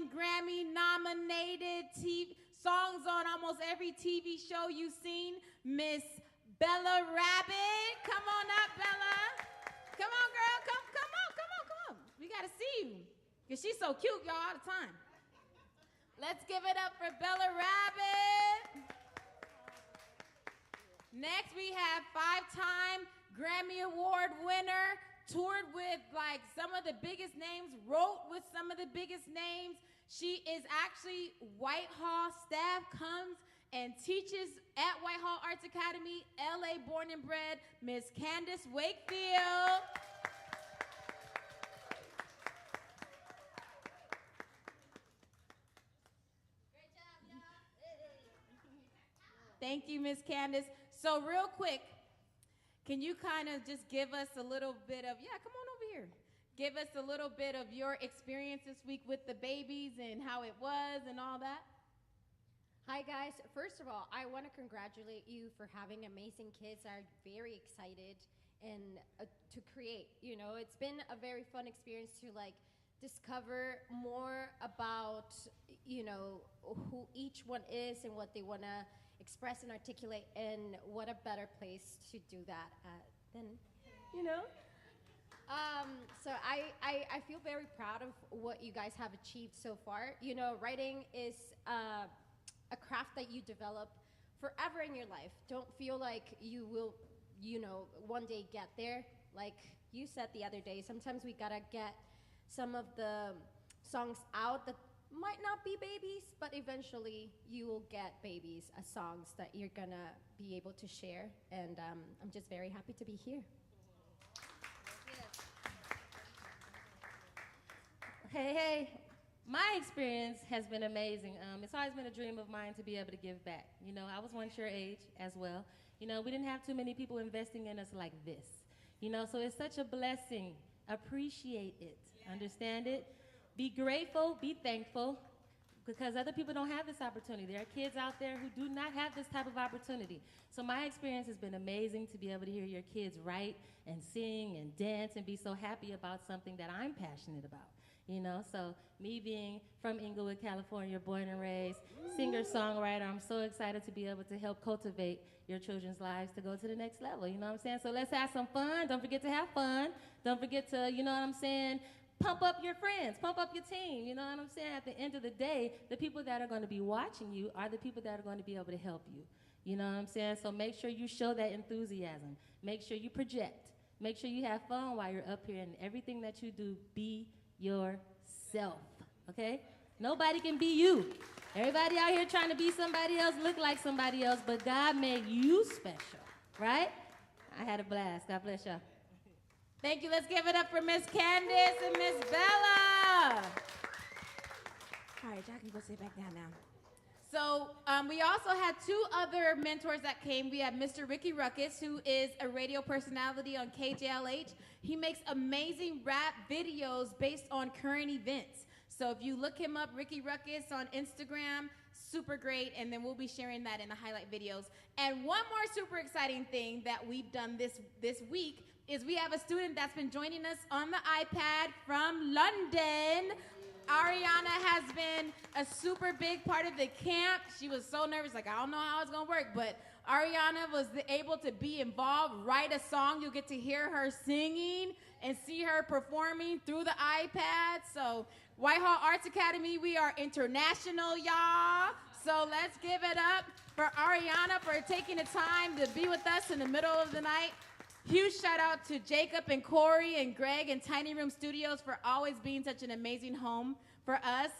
Multi-Million Grammy-nominated songs on almost every TV show you've seen, Miss Bella Rabbit. Come on up, Bella. Come on, girl. Come on. We got to see you. Because she's so cute, y'all, all the time. Let's give it up for Bella Rabbit. Next, we have 5-time Grammy Award winner, toured with like some of the biggest names, wrote with some of the biggest names. She is actually Whitehall staff, comes and teaches at Whitehall Arts Academy, LA born and bred, Miss Candace Wakefield. Great job, y'all. Thank you, Miss Candace. So real quick, can you kind of just give us a little bit of, come on over here. Give us a little bit of your experience this week with the babies and how it was and all that. Hi guys, first of all, I want to congratulate you for having amazing kids. I'm very excited and to create, it's been a very fun experience to like discover more about, who each one is and what they want to express and articulate, and what a better place to do that than, So I feel very proud of what you guys have achieved so far. Writing is a craft that you develop forever in your life. Don't feel like you will, one day get there. Like you said the other day, sometimes we gotta get some of the songs out that might not be babies, but eventually you will get babies as songs that you're gonna be able to share. And I'm just very happy to be here. Hey, my experience has been amazing. It's always been a dream of mine to be able to give back. I was once your age as well. We didn't have too many people investing in us like this. So it's such a blessing. Appreciate it. Understand it. Be grateful, be thankful, because other people don't have this opportunity. There are kids out there who do not have this type of opportunity. So my experience has been amazing to be able to hear your kids write and sing and dance and be so happy about something that I'm passionate about. So me being from Inglewood, California, born and raised, singer-songwriter, I'm so excited to be able to help cultivate your children's lives to go to the next level, you know what I'm saying? So let's have some fun. Don't forget to have fun. Don't forget to, pump up your friends, pump up your team, you know what I'm saying? At the end of the day, the people that are going to be watching you are the people that are going to be able to help you, you know what I'm saying? So make sure you show that enthusiasm. Make sure you project. Make sure you have fun while you're up here, and everything that you do, be yourself, okay? Nobody can be you. Everybody out here trying to be somebody else, look like somebody else, but God made you special, right? I had a blast. God bless y'all. Thank you. Let's give it up for Miss Candace and Miss Bella. All right, y'all can go sit back down now. So we also had 2 other mentors that came. We have Mr. Ricky Ruckus, who is a radio personality on KJLH. He makes amazing rap videos based on current events. So if you look him up, Ricky Ruckus on Instagram, super great, and then we'll be sharing that in the highlight videos. And one more super exciting thing that we've done this week is we have a student that's been joining us on the iPad from London. Ariana has been a super big part of the camp. She was so nervous, like, I don't know how it's gonna work, but Ariana was able to be involved, write a song. You'll get to hear her singing and see her performing through the iPad. So Whitehall Arts Academy, we are international, y'all. So let's give it up for Ariana for taking the time to be with us in the middle of the night. Huge shout out to Jacob and Corey and Greg and Tiny Room Studios for always being such an amazing home for us,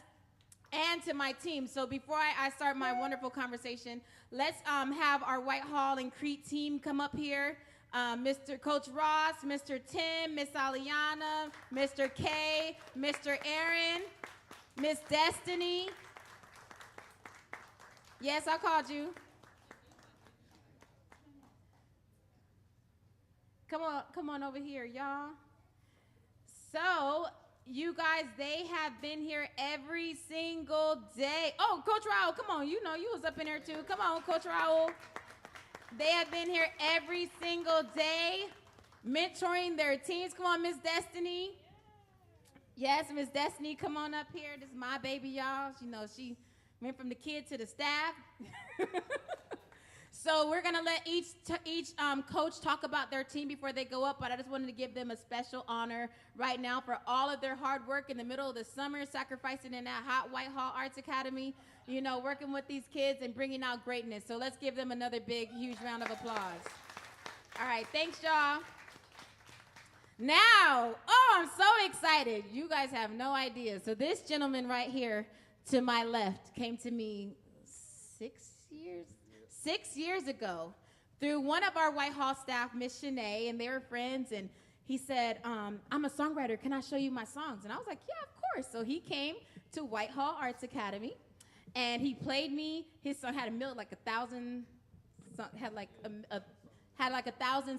and to my team. So before I start my wonderful conversation, let's have our Whitehall and Crete team come up here. Mr. Coach Ross, Mr. Tim, Miss Aliana, Mr. K, Mr. Aaron, Miss Destiny. Yes, I called you. Come on over here, y'all. So, you guys, they have been here every single day. Oh, Coach Raul, come on. You was up in there too. Come on, Coach Raul. They have been here every single day, mentoring their teams. Come on, Miss Destiny. Yes, Miss Destiny, come on up here. This is my baby, y'all. You know, she went from the kid to the staff. So we're gonna let each coach talk about their team before they go up, but I just wanted to give them a special honor right now for all of their hard work in the middle of the summer, sacrificing in that hot Whitehall Arts Academy, you know, working with these kids and bringing out greatness. So let's give them another big, huge round of applause. All right, thanks, y'all. Now, oh, I'm so excited. You guys have no idea. So this gentleman right here to my left came to me 6 years ago through one of our Whitehall staff, Miss Shanae, and they were friends, and he said, I'm a songwriter. Can I show you my songs? And I was like, yeah, of course. So he came to Whitehall Arts Academy, and he played me. His song had like 1,000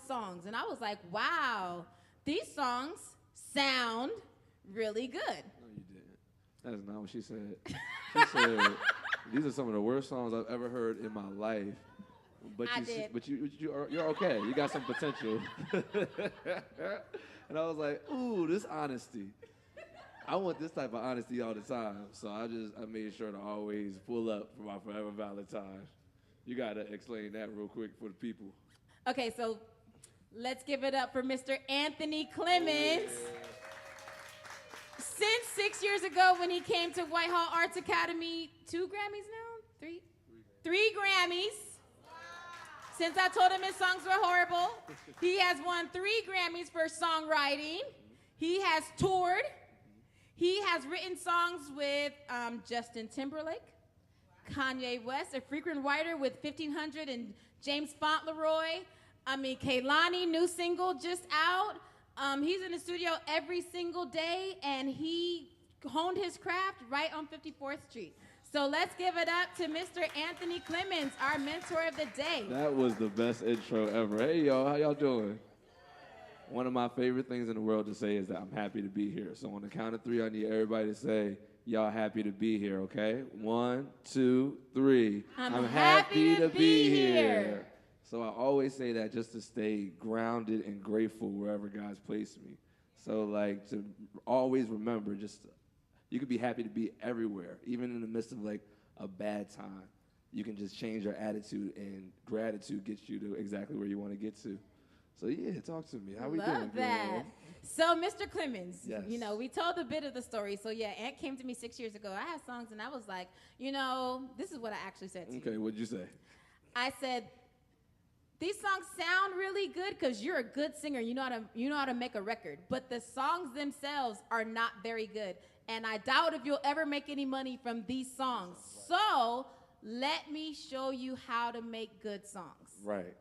songs. And I was like, wow, these songs sound really good. No, you didn't. That is not what she said. She said, these are some of the worst songs I've ever heard in my life. But you're okay. You got some potential. And I was like, ooh, this honesty. I want this type of honesty all the time. So I made sure to always pull up for my Forever Valentine. You got to explain that real quick for the people. Okay, so let's give it up for Mr. Anthony Clemens. Since 6 years ago when he came to Whitehall Arts Academy, 2 Grammys now? 3? 3 Grammys. Since I told him his songs were horrible, he has won 3 Grammys for songwriting. He has toured. He has written songs with Justin Timberlake, Kanye West, a frequent writer with 1500 and James Fauntleroy. Kehlani, new single just out. He's in the studio every single day, and he honed his craft right on 54th Street. So let's give it up to Mr. Anthony Clemens, our mentor of the day. That was the best intro ever. Hey, y'all, how y'all doing? One of my favorite things in the world to say is that I'm happy to be here. So on the count of 3, I need everybody to say, y'all happy to be here, okay? 1, 2, 3. I'm happy to be here. So I always say that just to stay grounded and grateful wherever God's placed me. So like to always remember, you could be happy to be everywhere, even in the midst of like a bad time. You can just change your attitude, and gratitude gets you to exactly where you want to get to. So yeah, talk to me. How we doing, girl? Love that. So Mr. Clemens, yes. You know, we told a bit of the story. So yeah, Ant came to me 6 years ago. I had songs, and I was like, you know, this is what I actually said to you. Okay, what'd you say? I said, these songs sound really good because you're a good singer. You know how to make a record. But the songs themselves are not very good. And I doubt if you'll ever make any money from these songs. So let me show you how to make good songs. Right.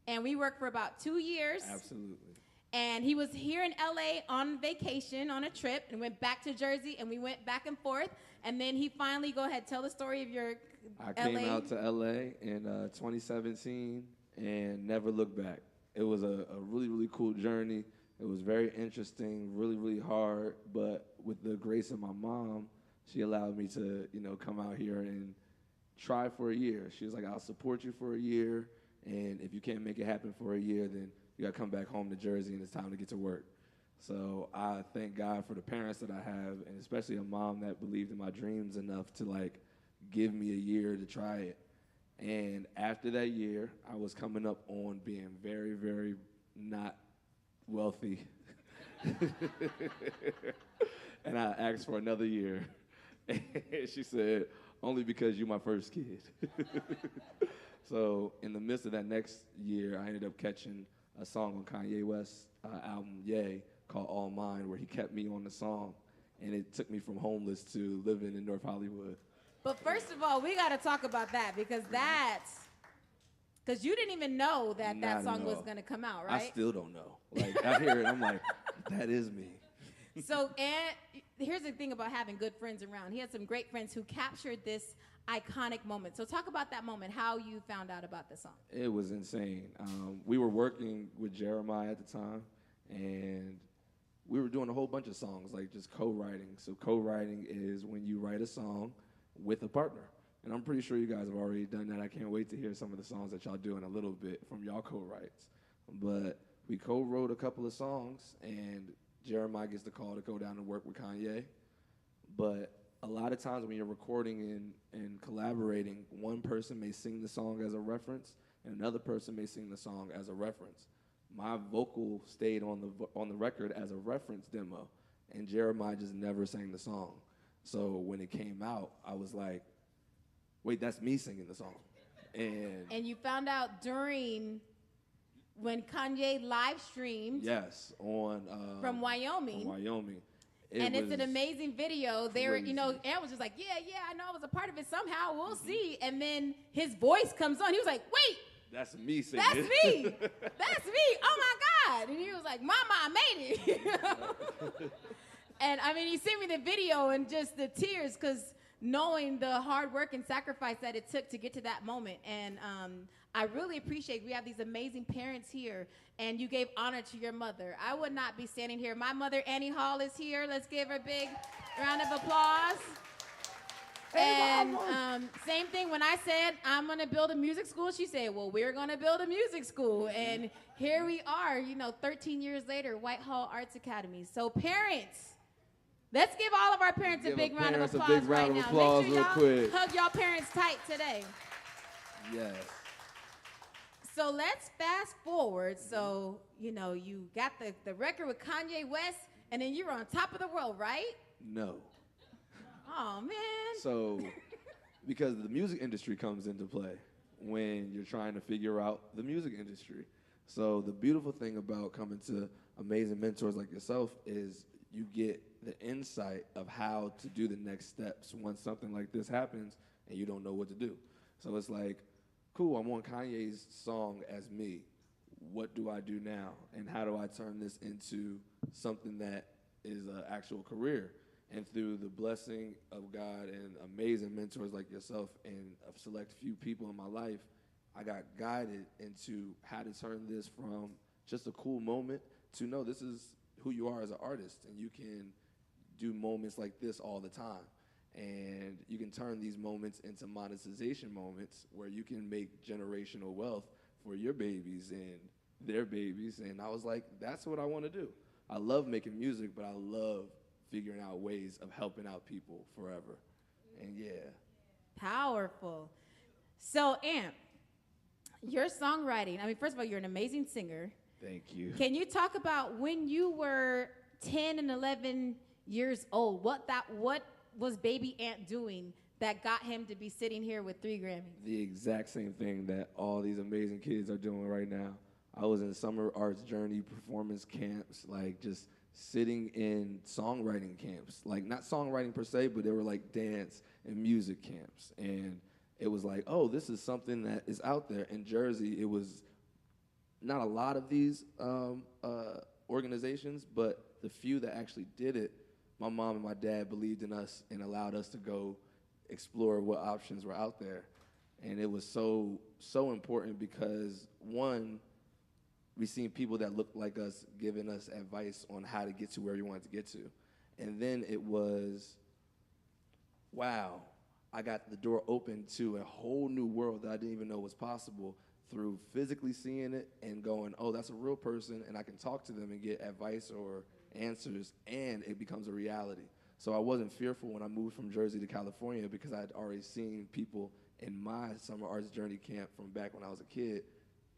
And we worked for about 2 years. Absolutely. And he was here in LA on vacation, on a trip, and went back to Jersey, and we went back and forth. And then he finally, go ahead, tell the story of your I came out to LA in 2017 and never looked back. It was a really, really cool journey. It was very interesting, really, really hard. But with the grace of my mom, she allowed me to, come out here and try for a year. She was like, I'll support you for a year. And if you can't make it happen for a year, then you got to come back home to Jersey, and it's time to get to work. So I thank God for the parents that I have, and especially a mom that believed in my dreams enough to, give me a year to try it. And after that year, I was coming up on being very, very not wealthy. And I asked for another year. And she said, only because you're my first kid. So in the midst of that next year, I ended up catching a song on Kanye West's album, Ye, called All Mine, where he kept me on the song. And it took me from homeless to living in North Hollywood. But first of all, we got to talk about that because you didn't even know that song was going to come out, right? I still don't know. I hear it, I'm like, that is me. So, and here's the thing about having good friends around. He had some great friends who captured this iconic moment. So talk about that moment, how you found out about the song. It was insane. We were working with Jeremiah at the time, and we were doing a whole bunch of songs, just co-writing. So co-writing is when you write a song with a partner. And I'm pretty sure you guys have already done that. I can't wait to hear some of the songs that y'all do in a little bit from y'all co-writes. But we co-wrote a couple of songs, and Jeremiah gets the call to go down and work with Kanye. But a lot of times when you're recording and collaborating, one person may sing the song as a reference, and another person may sing the song as a reference. My vocal stayed on the record as a reference demo, and Jeremiah just never sang the song. So when it came out, I was like, wait, that's me singing the song. And you found out during when Kanye live streamed Yes, on from Wyoming. From Wyoming. It's an amazing video. They were, crazy. Aaron was just like, yeah, I know I was a part of it somehow. We'll see. And then his voice comes on. He was like, wait, That's me singing. that's me. That's me. Oh my God. And he was like, Mama, I made it. And I mean, he sent me the video and just the tears because knowing the hard work and sacrifice that it took to get to that moment. And I really appreciate we have these amazing parents here, and you gave honor to your mother. I would not be standing here. My mother, Annie Hall, is here. Let's give her a big round of applause. And same thing, when I said I'm going to build a music school, she said, well, we're going to build a music school. And here we are, 13 years later, Whitehall Arts Academy. So parents, let's give all of our parents a big round of applause a big right round now. of applause Make sure y'all real quick. hug y'all parents tight today. Yes. So let's fast forward. So, you got the record with Kanye West, and then you're on top of the world, right? No. Oh, man. So, because the music industry comes into play when you're trying to figure out the music industry. So the beautiful thing about coming to amazing mentors like yourself is you get the insight of how to do the next steps once something like this happens and you don't know what to do. So it's like, cool, I'm on Kanye's song as me. What do I do now? And how do I turn this into something that is an actual career? And through the blessing of God and amazing mentors like yourself and a select few people in my life, I got guided into how to turn this from just a cool moment to no, this is who you are as an artist, and you can do moments like this all the time. And you can turn these moments into monetization moments where you can make generational wealth for your babies and their babies. And I was like, that's what I want to do. I love making music, but I love figuring out ways of helping out people forever. And yeah. Powerful. So, Amp, your songwriting, first of all, you're an amazing singer. Thank you. Can you talk about when you were 10 and 11 years old, what was Baby Ant doing that got him to be sitting here with 3 Grammys? The exact same thing that all these amazing kids are doing right now. I was in summer arts journey performance camps, like just sitting in songwriting camps, like not songwriting per se, but they were like dance and music camps. And it was like, oh, this is something that is out there. In Jersey, it was not a lot of these organizations, but the few that actually did it, my mom and my dad believed in us and allowed us to go explore what options were out there. And it was so important because, one, we seen people that looked like us giving us advice on how to get to where we wanted to get to. And then it was, wow, I got the door open to a whole new world that I didn't even know was possible through physically seeing it and going, oh, that's a real person, and I can talk to them and get advice or answers, and it becomes a reality. So I wasn't fearful when I moved from Jersey to California because I had already seen people in my summer arts journey camp from back when I was a kid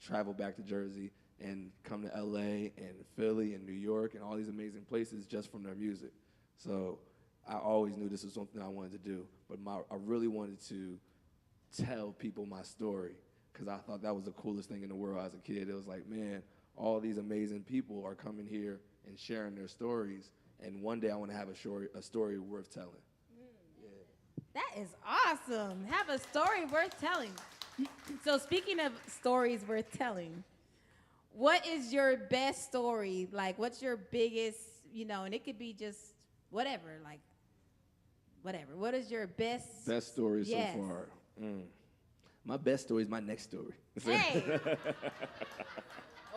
travel back to Jersey and come to LA and Philly and New York and all these amazing places just from their music. So I always knew this was something I wanted to do, but I really wanted to tell people my story because I thought that was the coolest thing in the world as a kid. It was like, man, all these amazing people are coming here and sharing their stories, and one day I want to have a story worth telling. That is awesome. Have a story worth telling. So speaking of stories worth telling, what is your best story? Like, what's your biggest, and it could be just whatever, like, whatever. What is your best? Best story Yes. so far. My best story is my next story. Hey.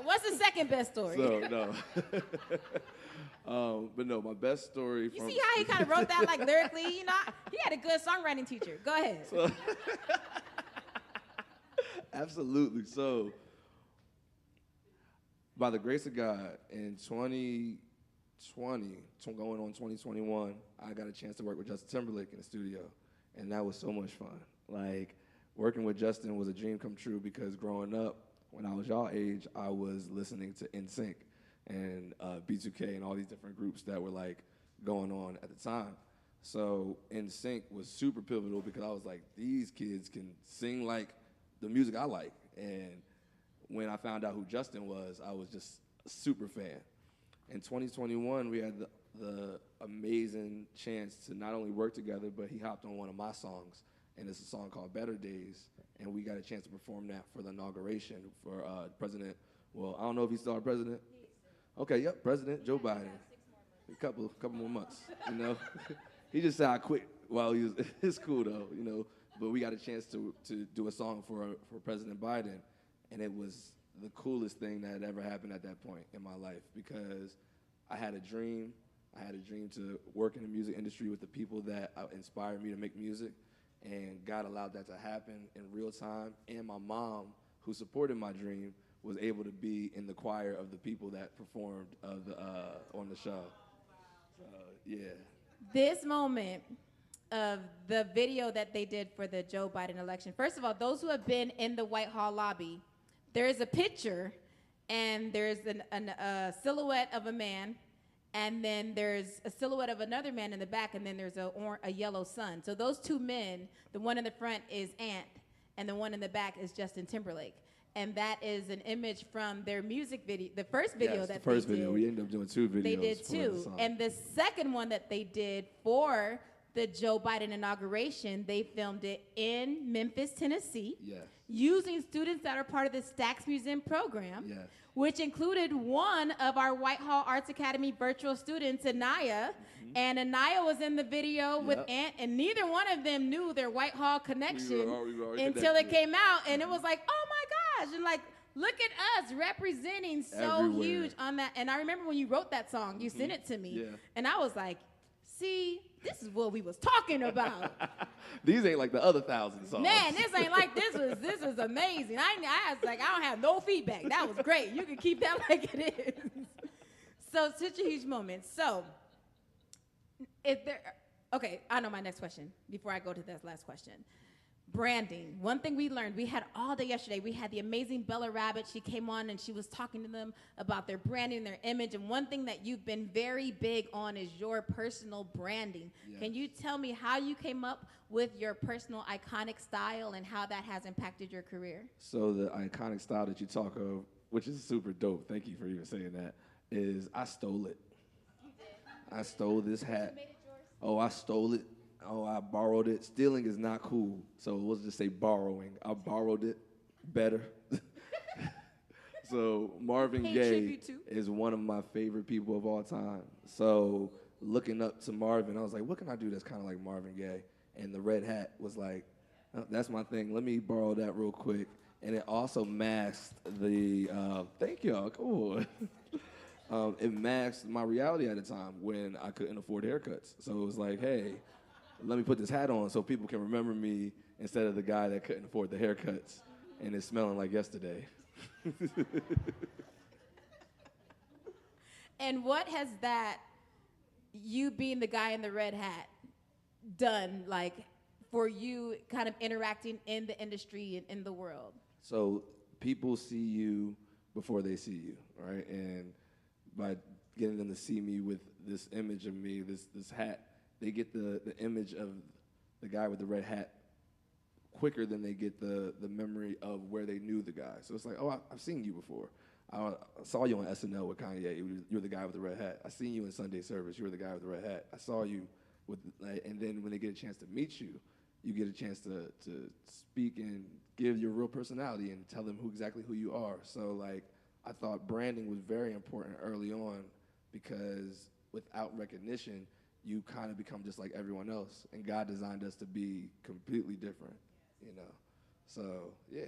What's the second best story? So, no. But no, my best story You see how he kind of wrote that, like, lyrically? He had a good songwriting teacher. Go ahead. So, absolutely. So, by the grace of God, in 2012, going on 2021, I got a chance to work with Justin Timberlake in the studio, and that was so much fun. Like, working with Justin was a dream come true because growing up, when I was y'all age, I was listening to NSYNC and B2K and all these different groups that were like going on at the time. So NSYNC was super pivotal because I was like, these kids can sing like the music I like. And when I found out who Justin was, I was just a super fan. In 2021, we had the amazing chance to not only work together, but he hopped on one of my songs, and it's a song called Better Days, and we got a chance to perform that for the inauguration for President, well, I don't know if he's still our president. Okay, yep, President Joe Biden. A couple more months, you know. He just said I quit while he was, it's cool though, you know, but we got a chance to do a song for President Biden, and it was the coolest thing that had ever happened at that point in my life because I had a dream. I had a dream to work in the music industry with the people that inspired me to make music, and God allowed that to happen in real time. And my mom, who supported my dream, was able to be in the choir of the people that performed on the show. So, yeah. This moment of the video that they did for the Joe Biden election, first of all, those who have been in the Whitehall lobby, there is a picture, and there's a silhouette of a man, and then there's a silhouette of another man in the back, and then there's a yellow sun. So those two men, the one in the front is Ant, and the one in the back is Justin Timberlake. And that is an image from their music video, the first video yes, that the first they video. did. We ended up doing two videos. They did for the two. song. And the second one that they did for the Joe Biden inauguration, they filmed it in Memphis, Tennessee, Yes. using students that are part of the Stax Museum program, Yes. which included one of our Whitehall Arts Academy virtual students, Anaya. And Anaya was in the video with Yep. Ant, and neither one of them knew their Whitehall connection we were already until it connected. came out, and it was like, oh my gosh, and like, look at us representing so Everywhere. huge on that. And I remember when you wrote that song, you sent it to me, Yeah. and I was like, see, this is what we was talking about. These ain't like the other 1,000 songs. Man, this ain't like this was amazing. I was like, I don't have no feedback. That was great. You can keep that like it is. So such a huge moment. So okay, I know my next question before I go to this last question. Branding. One thing we learned, we had all day yesterday, we had the amazing Bella Rabbit. She came on and she was talking to them about their branding, their image. And one thing that you've been very big on is your personal branding. Yes. Can you tell me how you came up with your personal iconic style and how that has impacted your career? So the iconic style that you talk of, which is super dope, thank you for even saying that, is I stole it. I stole this hat. Oh, I stole it. Oh, I borrowed it. Stealing is not cool, so let's just say borrowing. I borrowed it. Better. So Marvin Pay Gaye tribute to. is one of my favorite people of all time. So looking up to Marvin, I was like, what can I do that's kind of like Marvin Gaye? And the red hat was like, oh, that's my thing. Let me borrow that real quick. And it also masked the, thank y'all, cool. It masked my reality at the time when I couldn't afford haircuts. So it was like, hey, let me put this hat on so people can remember me instead of the guy that couldn't afford the haircuts and is smelling like yesterday. And what has that, you being the guy in the red hat, done like for you kind of interacting in the industry and in the world? So people see you before they see you, right? And by getting them to see me with this image of me, this hat, they get the image of the guy with the red hat quicker than they get the memory of where they knew the guy. So it's like, oh, I've seen you before. I saw you on SNL with Kanye. You were the guy with the red hat. I seen you in Sunday service. You were the guy with the red hat. I saw you with, and then when they get a chance to meet you, you get a chance to speak and give your real personality and tell them exactly who you are. So like, I thought branding was very important early on because without recognition, you kind of become just like everyone else. And God designed us to be completely different, you know? So, yeah.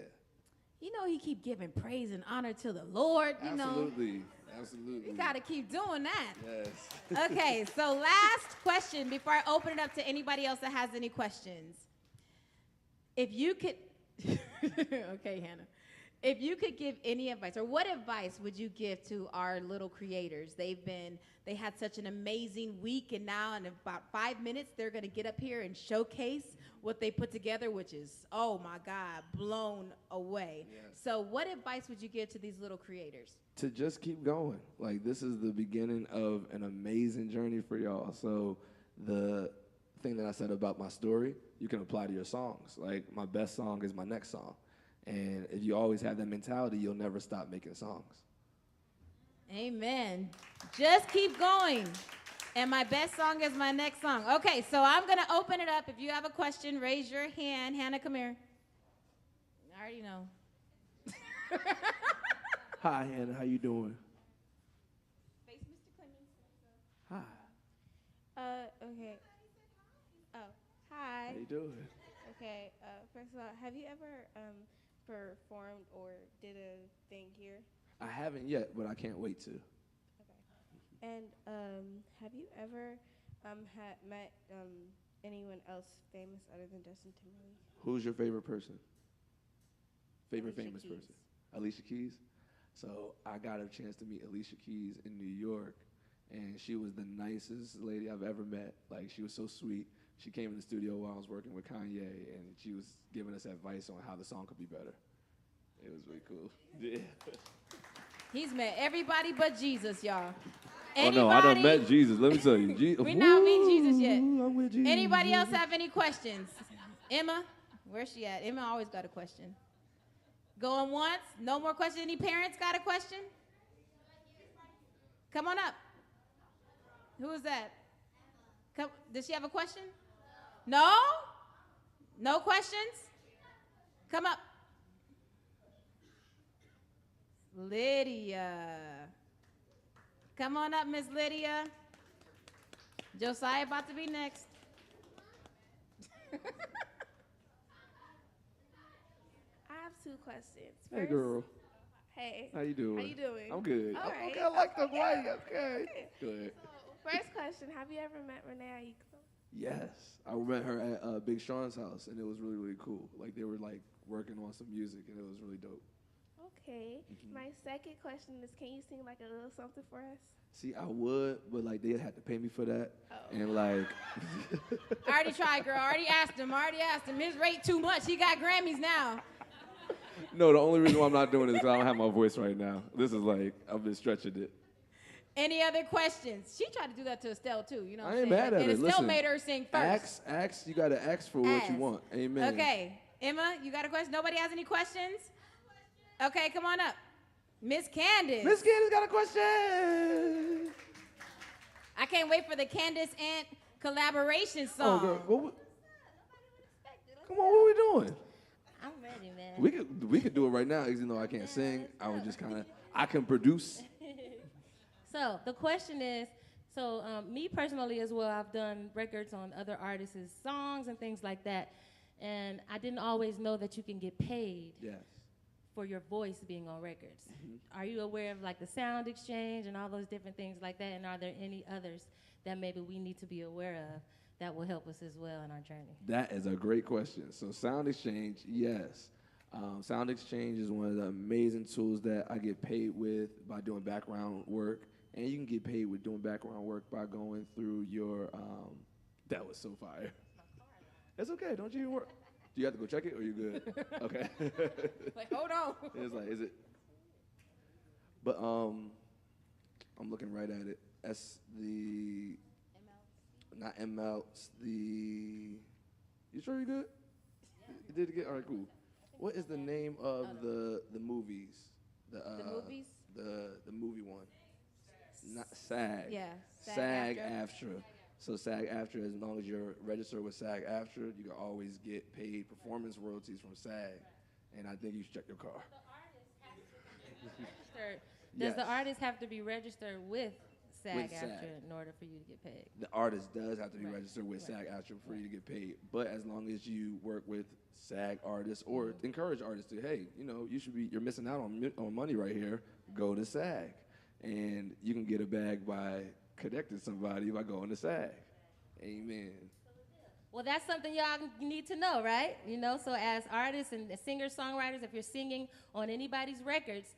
You know, he keep giving praise and honor to the Lord, you know. Absolutely. Absolutely. You got to keep doing that. Yes. Okay, so last question before I open it up to anybody else that has any questions. If you could, okay, Hannah. If you could give any advice, or what advice would you give to our little creators? They had such an amazing week, and now in about 5 minutes, they're going to get up here and showcase what they put together, which is, oh my God, blown away. Yes. So what advice would you give to these little creators? To just keep going. Like, this is the beginning of an amazing journey for y'all. So the thing that I said about my story, you can apply to your songs. Like, my best song is my next song. And if you always have that mentality, you'll never stop making songs. Amen. Just keep going. And my best song is my next song. Okay, so I'm going to open it up. If you have a question, raise your hand. Hannah, come here. I already know. Hi, Hannah. How you doing? Face Mr. Clemens. Hi. Okay. Oh, hi. How you doing? Okay. First of all, have you ever performed or did a thing here? I haven't yet, but I can't wait to. Okay. And have you ever had met anyone else famous other than Justin Timberlake? Who's your favorite person? Favorite Alicia famous Keys. person? Alicia Keys. So I got a chance to meet Alicia Keys in New York, and she was the nicest lady I've ever met. Like, she was so sweet. She came in the studio while I was working with Kanye, and she was giving us advice on how the song could be better. It was really cool. Yeah. He's met everybody but Jesus, y'all. Oh, no, I done met Jesus. Let me tell you. We not meet Jesus yet. I'm with Jesus. Anybody else have any questions? Emma, where's she at? Emma always got a question. Going once? No more questions? Any parents got a question? Come on up. Who is that? Come, does she have a question? No? No questions? Come up. Lydia. Come on up, Miss Lydia. Josiah about to be next. I have two questions. Hey, First- girl. Hey. How you doing? How you doing? I'm good. All right. Okay, I like the way. Okay. Good. First question, have you ever met Renee Aiko? Yes. I met her at Big Sean's house, and it was really, really cool. Like, they were, like, working on some music, and it was really dope. Okay. My second question is, can you sing like a little something for us? See, I would, but, like, they'd have to pay me for that. Oh. And, like, I already tried, girl. I already asked him. His rate too much. He got Grammys now. no, the only reason why I'm not doing it is because I don't have my voice right now. This is, like, I've been stretching it. Any other questions? She tried to do that to Estelle, too. You know what I I'm ain't saying? mad at and it. Estelle Listen, made her sing first. Ask. You got to ask for what you Ask. want. Amen. Okay. Emma, you got a question? Nobody has any questions? Okay, come on up. Miss Candace. Miss Candace got a question. I can't wait for the Candace Ant collaboration Oh, song. girl. Come on, what are we doing? I'm ready, man. We could do it right now, even though I can't sing. I would just kind of, I can produce. So the question is, me personally as well, I've done records on other artists' songs and things like that. And I didn't always know that you can get paid Yes. for your voice being on records. Are you aware of like the sound exchange and all those different things like that? And are there any others that maybe we need to be aware of that will help us as well in our journey? That is a great question. So Sound Exchange, yes. Sound Exchange is one of the amazing tools that I get paid with by doing background work. And you can get paid with doing background work by going through your, that was so fire. It's okay, don't you even work. Do you have to go check it or you good? Okay. Like, hold on. It's like, is it? But I'm looking right at it. That's the, not ML, it's the, you sure you good? You did it good? All right, cool. What is the name of the movies? The movies? The movie one. Not SAG. Yeah, SAG-AFTRA. So SAG-AFTRA, as long as you're registered with SAG-AFTRA, you can always get paid performance royalties from SAG. And I think you should check your car. Does the Yes. artist have to be registered with SAG-AFTRA SAG. in order for you to get paid? The artist does have to be Right. registered with Right. SAG-AFTRA for you to get paid. But as long as you work with SAG artists or encourage artists to, hey, you know, you're missing out on money right here. Go to SAG. And you can get a bag by connecting somebody by going to SAG. Amen. Well, that's something y'all need to know, right? You know, so as artists and singer-songwriters, if you're singing on anybody's records,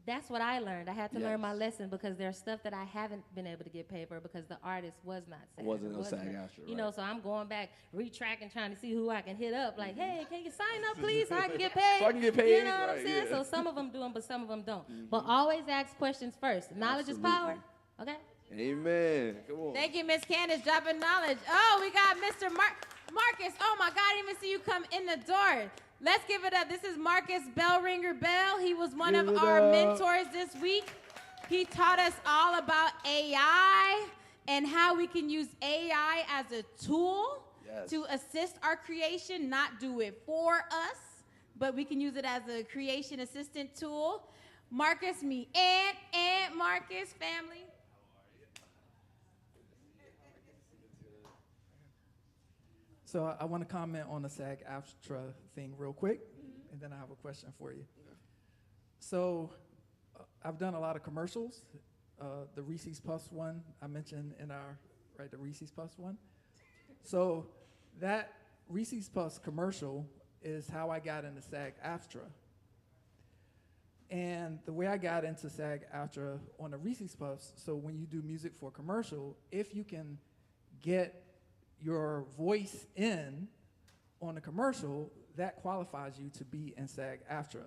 that's what I learned. I had to learn my lesson because there's stuff that I haven't been able to get paid for because the artist was not SAG. Wasn't no SAG-AFTRA, You know, so I'm going back, retracking, trying to see who I can hit up. Like, hey, can you sign up, please, so I can get paid? So I can get paid, You know what I'm right, saying? yeah. So some of them do them, but some of them don't. But always ask questions first. Knowledge is power. Okay? Amen. Come on. Thank you, Miss Candace, dropping knowledge. Oh, we got Mr. Marcus. Oh my God, I didn't even see you come in the door. Let's give it up. This is Marcus Bellringer Bell. He was one of our mentors this week. He taught us all about AI and how we can use AI as a tool to assist our creation, not do it for us, but we can use it as a creation assistant tool. Marcus, me, and Marcus, family. So I want to comment on the SAG-AFTRA thing real quick, and then I have a question for you. So I've done a lot of commercials. The Reese's Puffs one I mentioned in our, right, the Reese's Puffs one. So that Reese's Puffs commercial is how I got into SAG-AFTRA. And the way I got into SAG-AFTRA on the Reese's Puffs, so when you do music for a commercial, if you can get your voice in on a commercial, that qualifies you to be in SAG-AFTRA.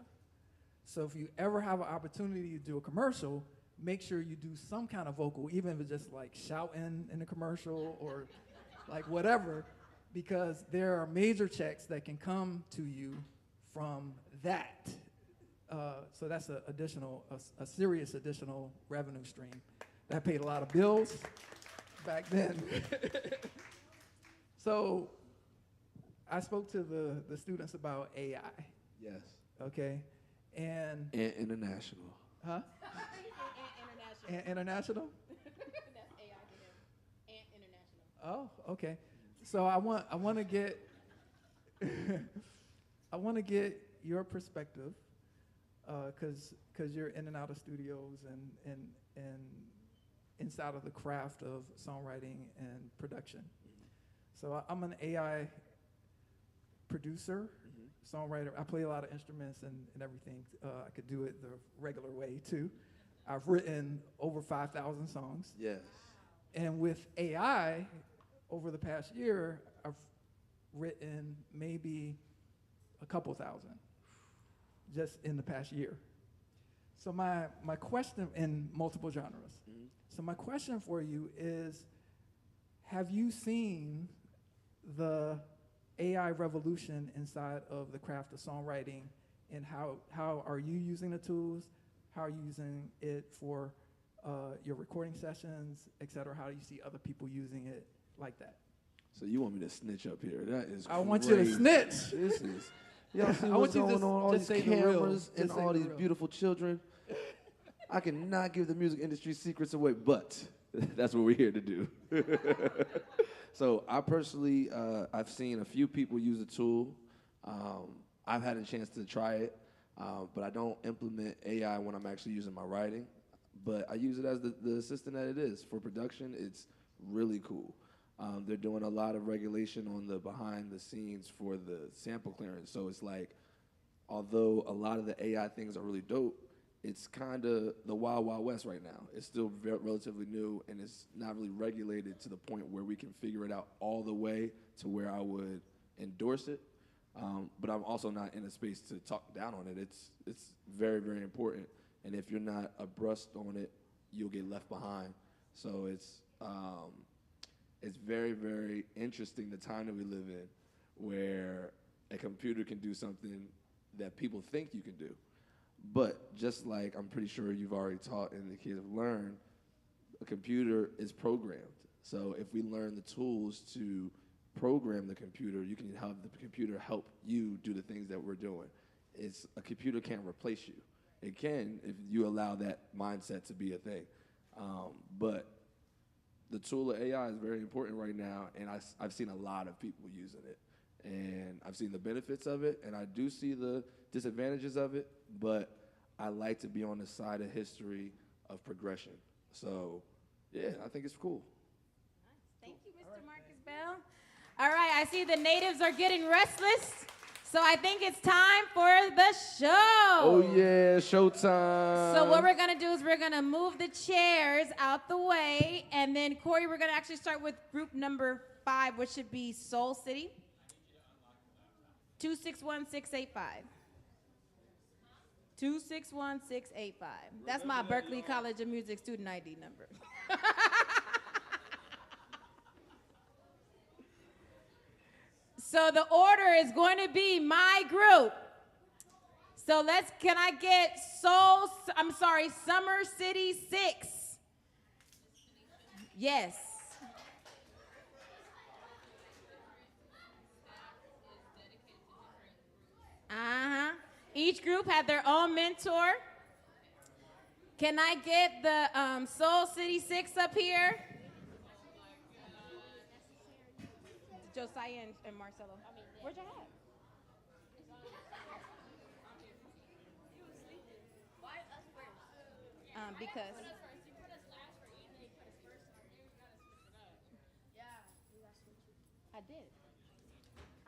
So if you ever have an opportunity to do a commercial, make sure you do some kind of vocal, even if it's just like shouting in the commercial or like whatever, because there are major checks that can come to you from that. So that's a serious additional revenue stream. That paid a lot of bills back then. So I spoke to the students about AI, Yes. okay? And international. huh? International? That's AI to him. And international. Oh, okay. So I want to get I want to get your perspective, because you're in and out of studios and inside of the craft of songwriting and production. So I'm an AI producer, songwriter. I play a lot of instruments and everything. I could do it the regular way too. I've written over 5,000 songs. Yes. And with AI, over the past year, I've written maybe a couple thousand just in the past year. So my question, in multiple genres. So my question for you is, have you seen the AI revolution inside of the craft of songwriting, and how are you using the tools? How are you using it for your recording sessions, et cetera? How do you see other people using it like that? So you want me to snitch up here? That is I want you to snitch. This is, y'all see I what's want you going to on, all just these say the real. cameras and Just say all the these real. beautiful children. I cannot give the music industry secrets away, but that's what we're here to do. So I personally, I've seen a few people use the tool. I've had a chance to try it, but I don't implement AI when I'm actually using my writing. But I use it as the assistant that it is. For production, it's really cool. They're doing a lot of regulation on the behind the scenes for the sample clearance. So it's like, although a lot of the AI things are really dope, it's kind of the wild, wild west right now. It's still relatively new, and it's not really regulated to the point where we can figure it out all the way to where I would endorse it. But I'm also not in a space to talk down on it. It's very, very important. And if you're not abreast on it, you'll get left behind. So it's very, very interesting, the time that we live in, where a computer can do something that people think you can do. But just like I'm pretty sure you've already taught and the kids have learned, a computer is programmed. So if we learn the tools to program the computer, you can have the computer help you do the things that we're doing. A computer can't replace you. It can if you allow that mindset to be a thing. But the tool of AI is very important right now, and I've seen a lot of people using it. And I've seen the benefits of it, and I do see the disadvantages of it, but I like to be on the side of history of progression. So, yeah, I think it's cool. Thank you, Mr. Marcus Bell. All right, I see the natives are getting restless, so I think it's time for the show. Oh yeah, showtime. So what we're gonna do is we're gonna move the chairs out the way, and then Corey, we're gonna actually start with group number 5, which should be Soul City. 261685. 261685. That's my Berklee College of Music student ID number. So the order is going to be my group. So can I get Summer City 6? Yes. Uh-huh. Each group had their own mentor. Can I get the Soul City 6 up here? Josiah and Marcelo. Where'd you have? Because. I did.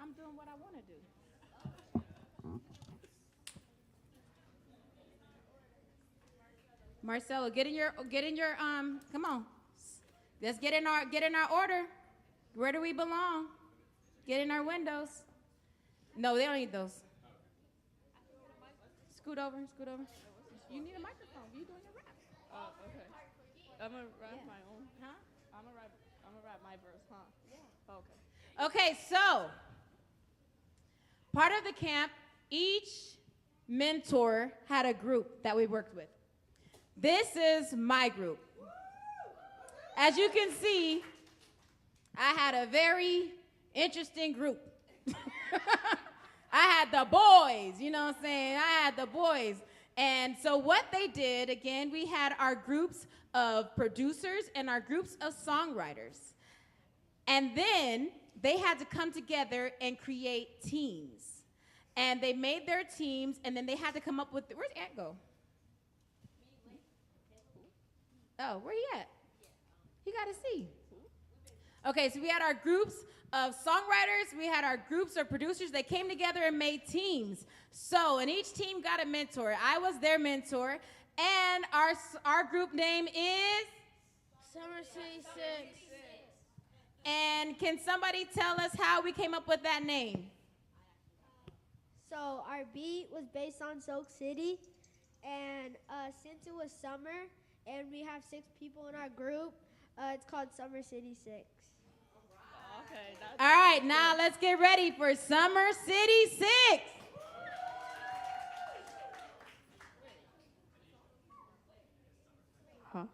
I'm doing what I want to do. Marcelo, get in your come on. Let's get in our order. Where do we belong? Get in our windows. No, they don't need those. Scoot over. You need a microphone. You doing your rap. Oh, okay. I'm gonna rap my own. Huh? I'm gonna rap my verse, huh? Yeah. Okay. Okay, so part of the camp, each mentor had a group that we worked with. This is my group. As you can see, I had a very interesting group. I had the boys, you know what I'm saying? I had the boys. And so what they did, again, we had our groups of producers and our groups of songwriters. And then they had to come together and create teams. And they made their teams, and then they had to come up with, where's Ant go? Oh, where he at? He got to see. Okay, so we had our groups of songwriters, we had our groups of producers. They came together and made teams. So, and each team got a mentor. I was their mentor, and our group name is Summer City 6. And can somebody tell us how we came up with that name? So our beat was based on Soak City, and since it was summer and we have 6 people in our group, it's called Summer City 6. Okay. All right, now let's get ready for Summer City 6. Huh?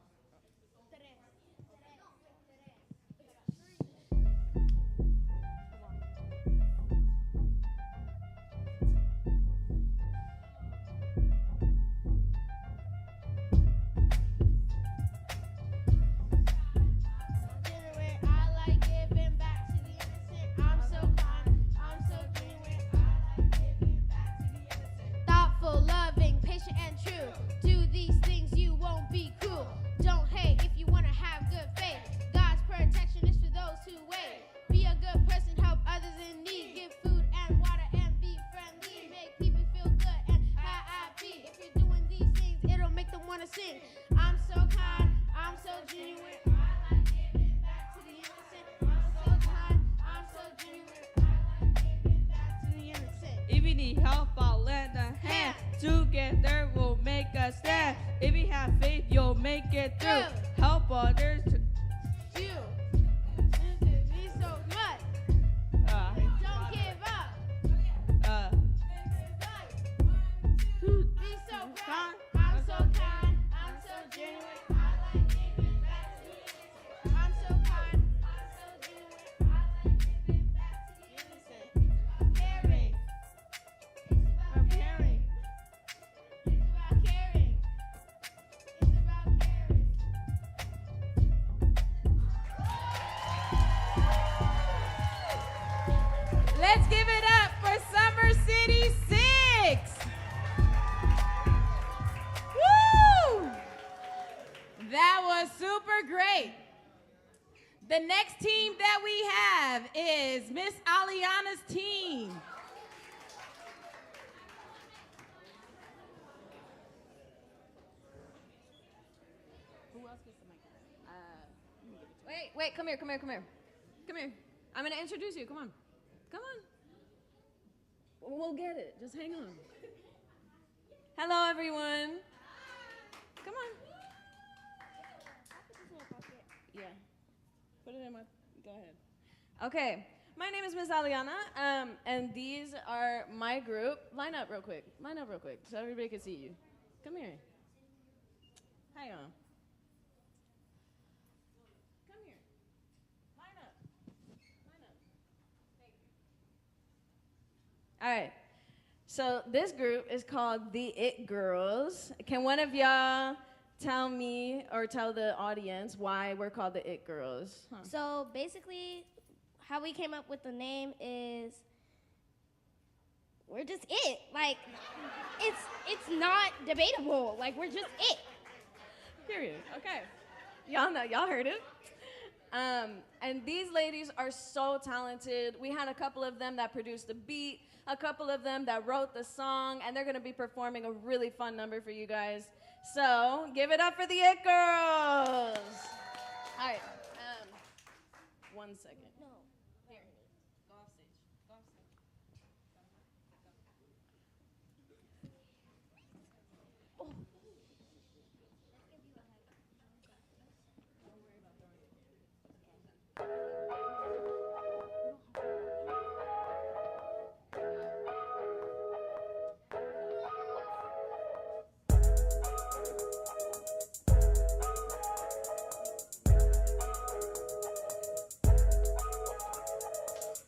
Thoughtful, loving, patient, and true. Do these things, you won't be cruel. Don't hate if you want to have good faith. God's protection is for those who wait. Be a good person, help others in need. Give food and water and be friendly. Make people feel good and happy. If you're doing these things, it'll make them want to sing. I'm so kind, I'm so genuine. I like giving back to the innocent. I'm so kind, I'm so genuine. I like giving back to the innocent. If you need help, I'll lend a hand. Together we'll make a stand. If you have faith, you'll make it through. Help others to You. This is me so much. Don't give up. Be so proud. I'm so kind. I'm so genuine. I like giving back to the innocent. I'm so kind. I'm so genuine. I like giving back to the innocent. Caring. I'm caring. It's about caring. It's about caring. Let's give it up for Summer City 6. Woo! That was super great. The next team that we have is is Miss Aliana's team. Who else gets the mic? Wait, come here. Come here. I'm gonna introduce you. Come on. We'll get it. Just hang on. Hello, everyone. Come on. Yeah. Put it in my. Go ahead. Okay. My name is Miss Aliana, and these are my group. Line up real quick, so everybody can see you. Come here. Hang on. Come here. Line up. Thank you. All right. So this group is called the It Girls. Can one of y'all tell me or tell the audience why we're called the It Girls? Huh. So basically, how we came up with the name is we're just it. Like, it's not debatable. Like, we're just it. Period. Okay. Y'all know, y'all heard it. And these ladies are so talented. We had a couple of them that produced the beat, a couple of them that wrote the song, and they're gonna be performing a really fun number for you guys. So give it up for the It Girls. All right. 1 second. No. Here. Go off stage.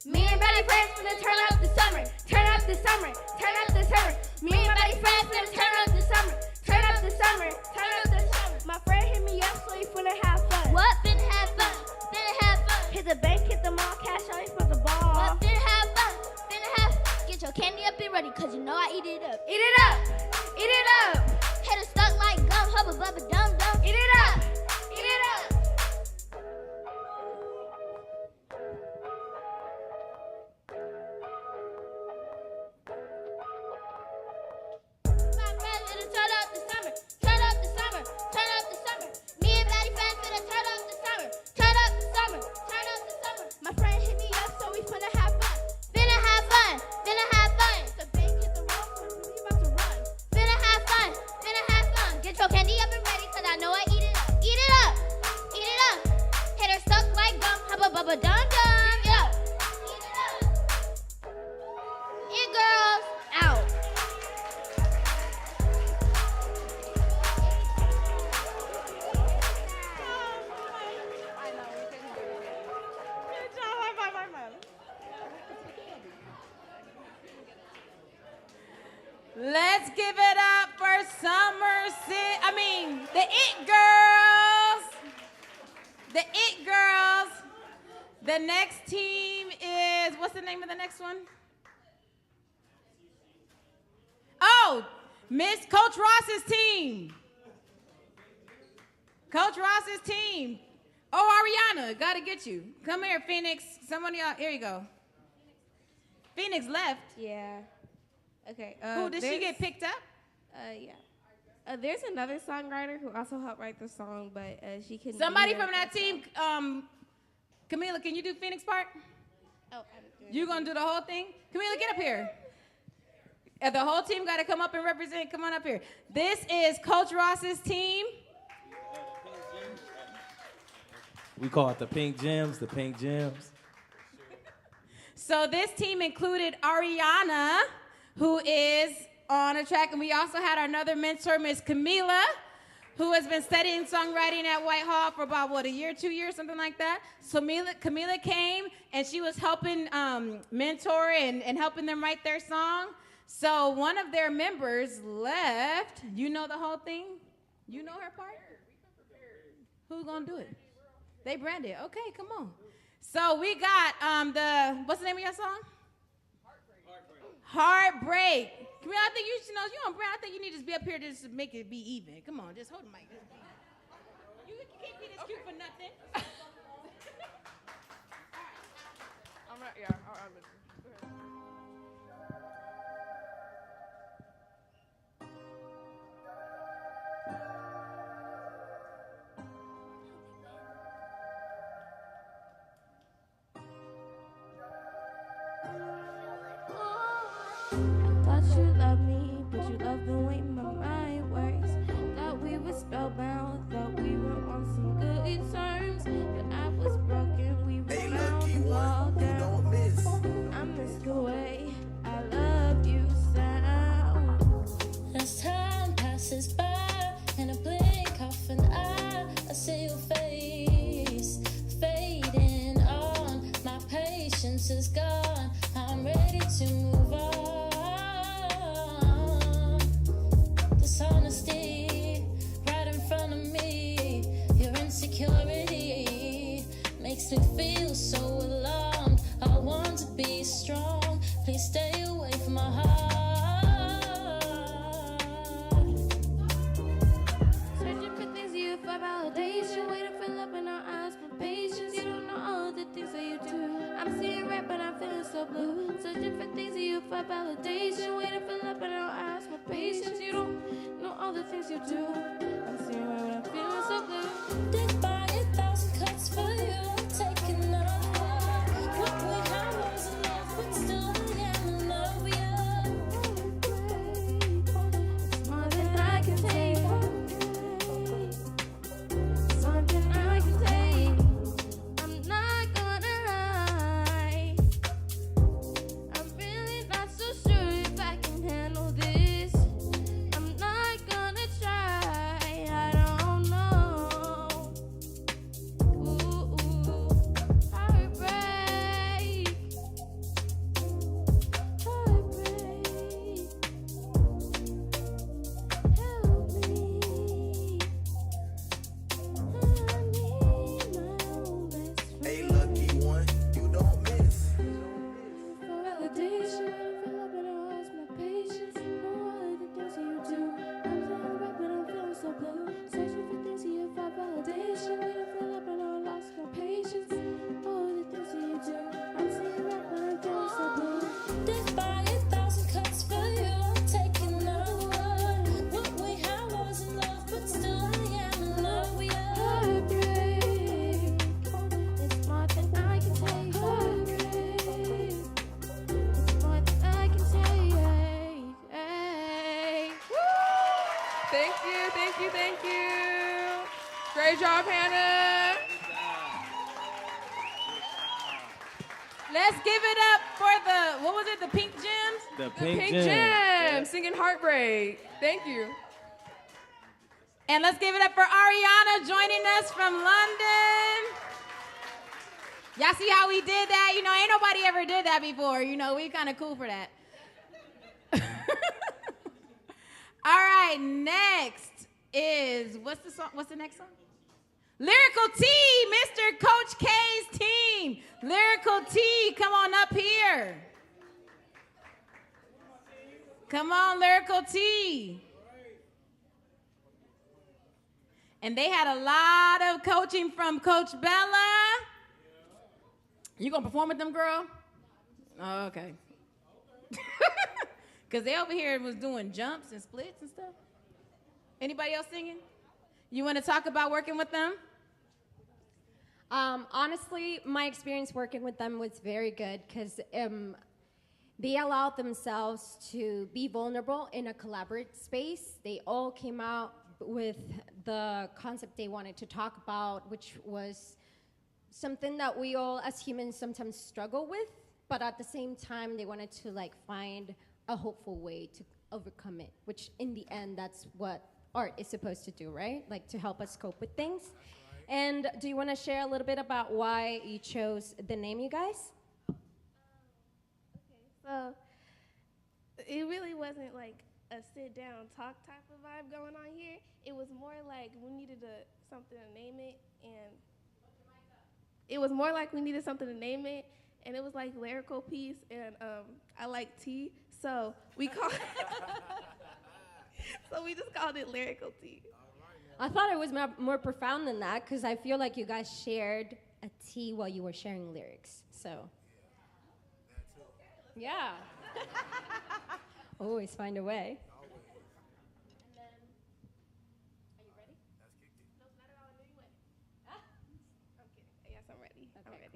Me and Betty friends finna turn up the summer. Turn up the summer. Turn up the summer. Me and Betty friends finna turn up the summer. Turn up the summer. Turn up the summer. My friend hit me up, so he finna have fun. What? Finna have fun. Finna have fun. Hit the bank, hit the mall, cash out, he for the ball. What? Finna have fun. Finna have fun. Get your candy up and ready, cause you know I eat it up. Eat it up. Eat it up. Hit it stuck like gum, hubba bubba dum dum. Eat it up. Eat it up. My friends finna turn up the summer. Turn up the summer. Turn up the summer. Me and Betty friends finna turn up the summer. Turn up the summer. Turn up the summer. My friend hit me up, so we finna have fun. Finna have fun. Finna have fun. The bank hit the road, so we about to run. Finna have fun. Finna have fun. Get your candy up and ready, cause I know I eat it up. Eat it up. Eat it up. Hit her stuck like gum, hubba bubba dum dum. Yeah. Eat it up. It girls out. Good job. High five. Let's give it up for the It Girls. The It Girls. The next team is, what's the name of the next one? Oh, Miss Coach Ross's team. Coach Ross's team. Oh, Ariana, gotta get you. Come here, Phoenix. Someone of y'all, here you go. Phoenix left. Yeah. Okay. Who, did she get picked up? Yeah. There's another songwriter who also helped write the song, but she couldn't. Somebody from that team, Camila, can you do Phoenix part? Oh, You gonna do the whole thing? Camila, get up here. The whole team gotta come up and represent. Come on up here. This is Coach Ross's team. We call it the Pink Gems, the Pink Gems. So this team included Ariana, who is on a track, and we also had our another mentor, Miss Camila, who has been studying songwriting at Whitehall for about, a year, 2 years, something like that. So Camila came, and she was helping mentor and helping them write their song. So one of their members left. You know the whole thing? You know her part? Who's gonna do it? They branded. Okay, come on. So we got what's the name of your song? Heartbreak. Camila, I think you should know, you on brand. I think you need to just be up here just to make it be even. Come on, just hold the mic. You can't be this cute for nothing. I'm Yeah, I'll listen. Go ahead. Thought you loved me, but you loved the way my mind works. Thought we were spellbound, thought we were on some good terms. But I was broken, we were bound to fall down. I missed the way I loved you sound. As time passes by and I blink off an eye, I see your face fading on. My patience is gone, I'm ready to move on. Dishonesty right in front of me, your insecurity makes me feel so alarmed. I want to be strong, please stay away from my heart. Searching for things you for validation, waiting for love in our eyes for patience. You don't know all the things that you do. I'm seeing red, but I'm feeling so blue. Searching for things you for validation, waiting for love in our eyes for patience. You don't know all the things you do. I'm seeing red, but I'm feeling so blue. Did buy 1,000 cuts for you, take another one. What we had was enough, but still I am in love with you. It's more than I can take. Something I can take. I'm not gonna lie. I'm really not so sure if I can handle this. I'm not gonna try. I don't know. Ooh, heartbreak. Heartbreak. Help me. I need my own best friend. Hey, lucky one, you don't miss. For validation, for love, but I lost my patience. Know all of the things that you do. I'm saying right, but I'm feeling so blue. Searching for things here for validation. Waiting for love, but I lost my patience. All of the things that you do. I'm saying right, but I'm feeling so blue. Did buy 1,000 cuts for you, take another one. What we had was enough, but still I am in love with you. Heartbreak. It's more than I can take. Heartbreak. It's more than I can take. Hey. Thank you, thank you, thank you. Great job, Hannah. Let's give it up for the, what was it, the Pink Gems? The The Pink, Pink Gym. Gym singing Heartbreak. Thank you. And let's give it up for Ariana joining us from London. Y'all see how we did that? You know, ain't nobody ever did that before. You know, we kind of cool for that. All right, next is, what's the song? What's the next song? Lyrical T, Mr. Coach K's team. Lyrical T, come on up here. Come on, Lyrical T. And they had a lot of coaching from Coach Bella. You gonna perform with them, girl? Oh, okay. Because they over here was doing jumps and splits and stuff. Anybody else singing? You want to talk about working with them? Honestly, my experience working with them was very good because they allowed themselves to be vulnerable in a collaborative space. They all came out with the concept they wanted to talk about, which was something that we all as humans sometimes struggle with, but at the same time, they wanted to like find a hopeful way to overcome it, which in the end, that's what art is supposed to do, right? Like to help us cope with things. And do you want to share a little bit about why you chose the name, you guys? So it really wasn't like a sit down talk type of vibe going on here. It was more like we needed something to name it, and it was more like we needed something to name it, and it was like lyrical piece, and I like tea, so we called so we just called it Lyrical Tea. I thought it was more profound than that because I feel like you guys shared a tea while you were sharing lyrics. So Yeah. Always find a way. Yes, I'm ready. I'm ready.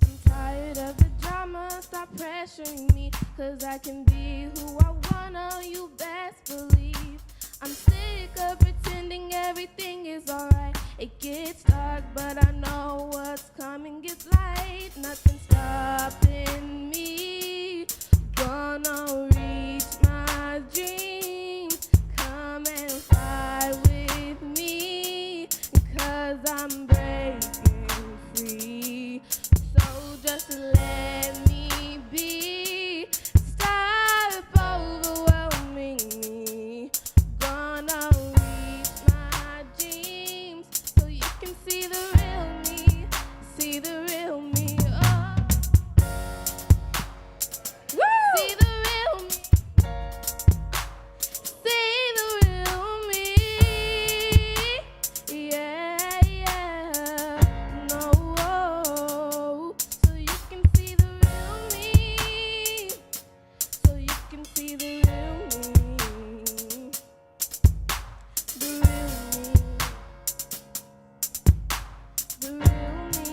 I'm tired of the drama, stop pressuring me, 'cause I can be who I wanna, you best believe. I'm sick of pretending everything is alright. It gets dark, but I know what's coming gets light. Nothing stopping me, gonna reach my dreams. Come and fly with me, 'cause I'm breaking free. So just let me be. Stop overwhelming me. Gonna reach my dreams so you can see the real me. See the real me. Oh. Woo! See the real me. See the real me. Yeah, yeah. No. So you can see the real me. So you can see the real me. The real me. The real me.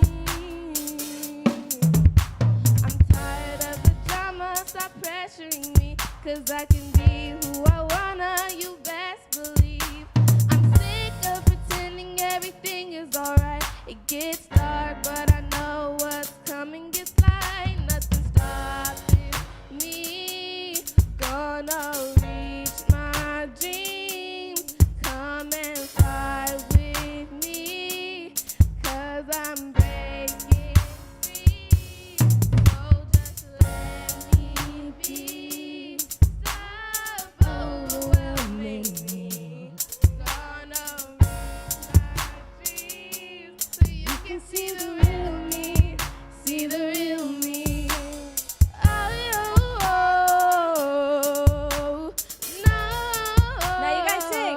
I'm tired of the drama, stop pressuring me, 'cause I can be who I wanna, you best believe. I'm sick of pretending everything is alright. It gets dark, but I know what's coming gets light. Nothing stopping me, gonna reach my dreams. Come and fly with me, 'cause I'm breaking free. So just let me be. Stop overwhelming me. Gonna reach my dreams so you can see the real me. See the real me. Oh, no. Now you guys sing.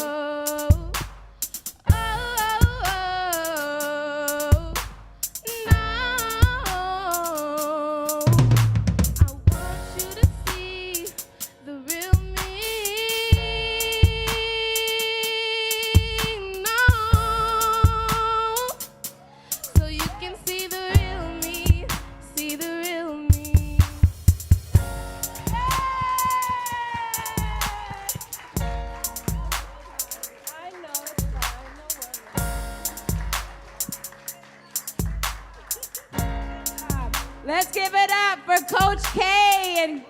Let's give it up for Coach K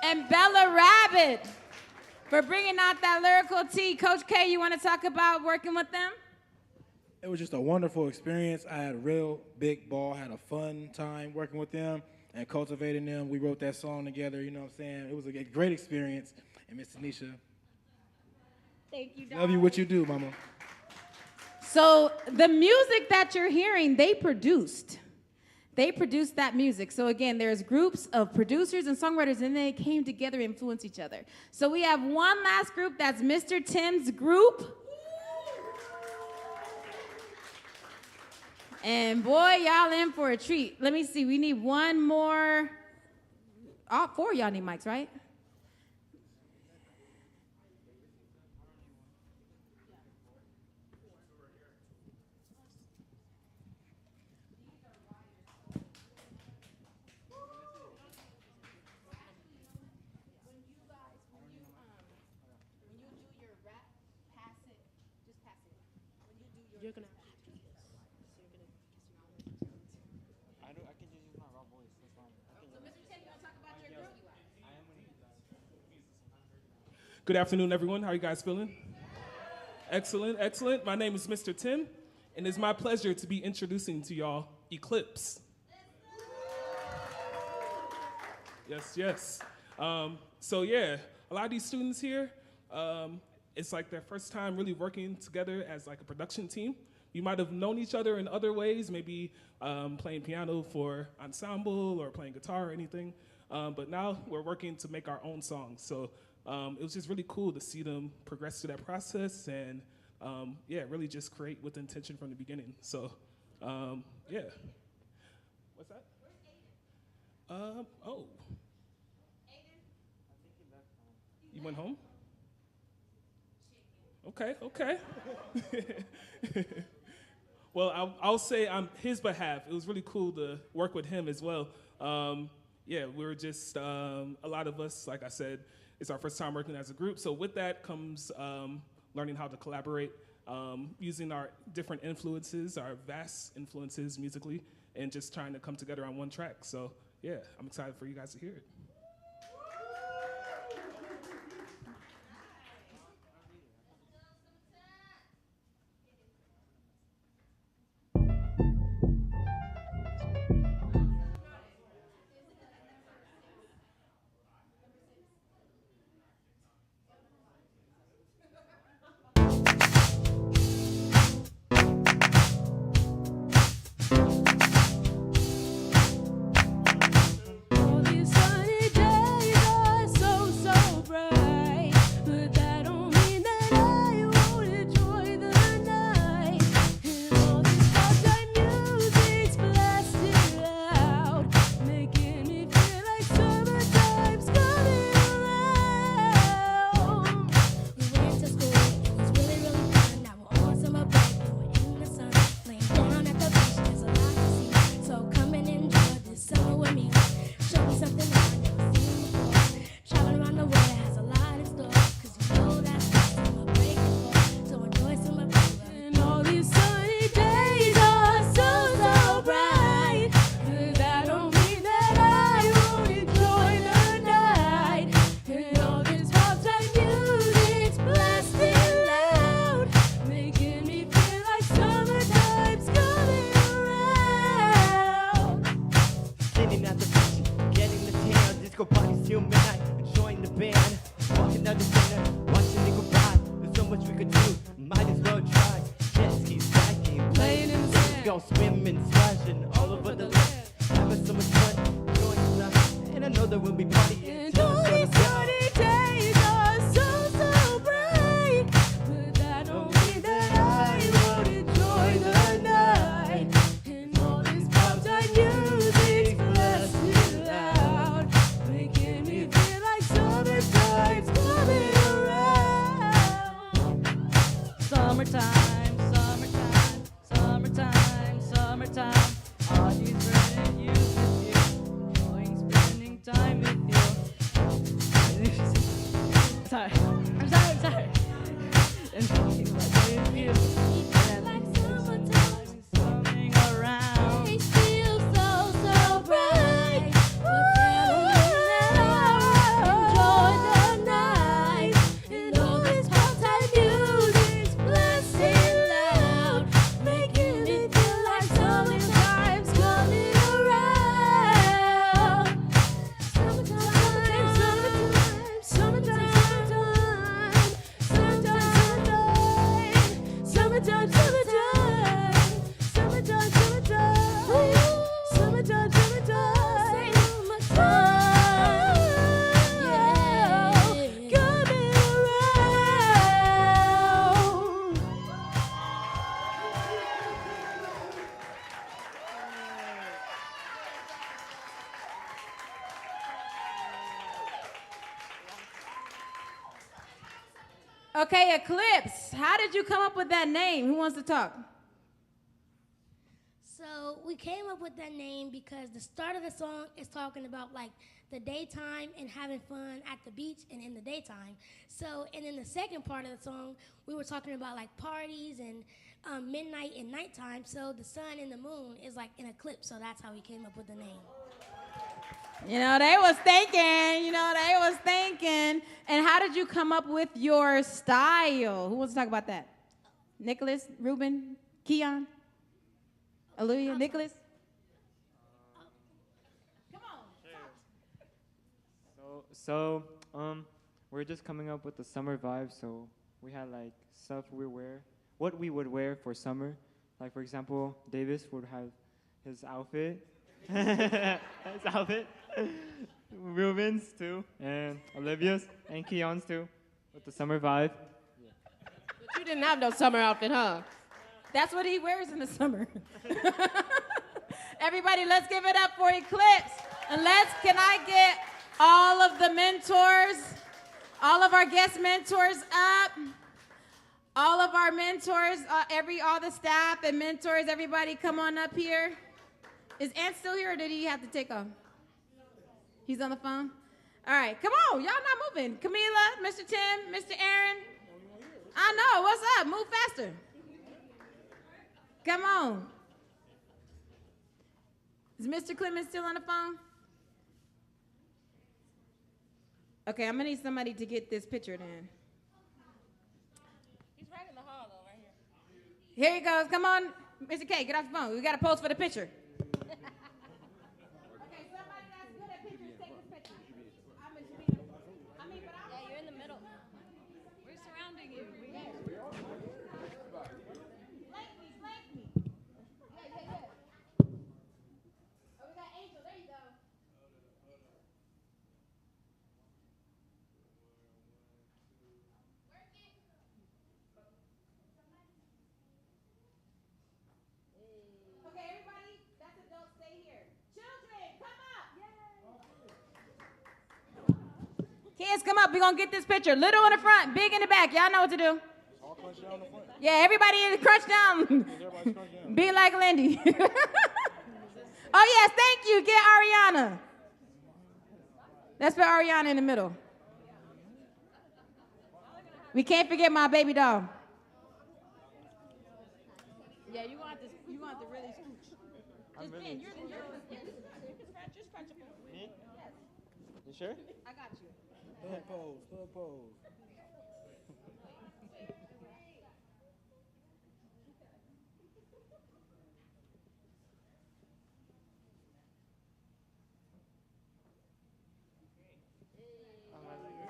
and Bella Rabbit for bringing out that lyrical tea. Coach K, you want to talk about working with them? It was just a wonderful experience. I had a real big ball, had a fun time working with them and cultivating them. We wrote that song together, you know what I'm saying? It was a great experience. And Miss Tanisha, Thank you, love you what you do, mama. So the music that you're hearing, they produced. They produced that music. So again, there's groups of producers and songwriters, and they came together and influenced each other. So we have one last group. That's Mr. Tim's group. And boy, y'all in for a treat. Let me see. We need one more. All four of y'all need mics, right? You're gonna. Good afternoon, everyone. How are you guys feeling? Excellent, excellent. My name is Mr. Tim, and it's my pleasure to be introducing to y'all Eclipse. Yes, yes. So yeah, a lot of these students here, it's like their first time really working together as like a production team. You might have known each other in other ways, maybe playing piano for ensemble or playing guitar or anything. But now we're working to make our own songs. So it was just really cool to see them progress through that process and really just create with intention from the beginning. So yeah. What's that? Oh. You went home? Okay. Well, I'll say on his behalf, it was really cool to work with him as well. We were just, a lot of us, like I said, it's our first time working as a group. So with that comes learning how to collaborate, using our different influences, our vast influences musically, and just trying to come together on one track. So yeah, I'm excited for you guys to hear it. All these sunny days are so, so bright, but that don't mean that I won't enjoy the night. And all this part-time music's blasting loud, making me feel like summertime's coming around. We went to school, it was really, really fun. Now we're on summer break, and we're in the sun, laying down at the beach. There's a lot to see, so come and enjoy this summer with me. Show me something that I've never seen before. Traveling around the world has a lot in store, 'cause you know that's what summer break is for. So enjoy summer break. And all these sunny days are so, so bright, but that don't mean that I won't enjoy the night. And all this part-time music's blasting loud, making me feel like summertime's coming around. Sitting at the beach, getting the tan, disco parties till midnight, enjoying the band, walking out the center, watching it go by. There's so much we could do, might as well try. Jet skis, kayaking, Playing in the sand. go swimming, splashing all over the land, having so much fun, enjoying the night, and I know that we'll be partying And till all the these sun sunny days are so, so bright, but that don't mean that I won't enjoy the night. And all this part-time music's blasting loud, making me feel like summertime's coming around. Summertime, summertime, summertime, summertime. All these burning you with you, enjoying spending time with you. Sorry, I'm sorry. And thinking about with you. And summertime's coming around. It feels so, so bright, but that don't mean that I enjoy the night. And all this part-time music's blasting loud, making me feel like summertime's coming around. Summertime, summertime, summertime, summertime, summertime, summertime, summertime, summertime, summertime, coming around. Okay, Eclipse, how did you come up with that name? Who wants to talk? So we came up with that name because the start of the song is talking about like the daytime and having fun at the beach and in the daytime. So, and in the second part of the song, we were talking about like parties and midnight and nighttime. So the sun and the moon is like an eclipse. So that's how we came up with the name. You know, they was thinking. And how did you come up with your style? Who wants to talk about that? Nicholas, Ruben, Keon, Aaliyah, Nicholas? So we're just coming up with the summer vibe, so we had like stuff we wear, what we would wear for summer. Like for example, Davis would have his outfit, his outfit. Ruben's too, and Olivia's, and Keon's too, with the summer vibe. But you didn't have no summer outfit, huh? That's what he wears in the summer. Everybody, let's give it up for Eclipse. And can I get all of the mentors, all of our guest mentors up? All of our mentors, all the staff and mentors, everybody come on up here. Is Ant still here or did he have to take off? He's on the phone? All right, come on, y'all not moving. Camila, Mr. Tim, Mr. Aaron. I know, what's up? Move faster. Come on. Is Mr. Clemens still on the phone? Okay, I'm gonna need somebody to get this picture then. He's right in the hall, though, right here. Here he goes, come on. Mr. K, get off the phone. We gotta pose for the picture. You're in the middle. We're surrounding you. Oh, we got Angel. There you go. Okay, everybody, that's adults, stay here. Children, come up. Kids, come up. We're going to get this picture. Little in the front, big in the back. Y'all know what to do. All crunch down the front. Yeah, everybody in the crunch down. Everybody crunch down. Be like Lindy. Oh, yes, thank you. Get Ariana. Let's put Ariana in the middle. We can't forget my baby doll. Yeah, you want to really scooch. Just bend. You're just scratch your phone. Me? You sure? I got you. Thug pose, thug pose.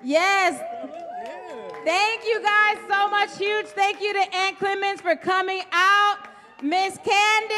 Yes. Thank you guys so much. Huge thank you to Ant Clemens for coming out. Miss Candace.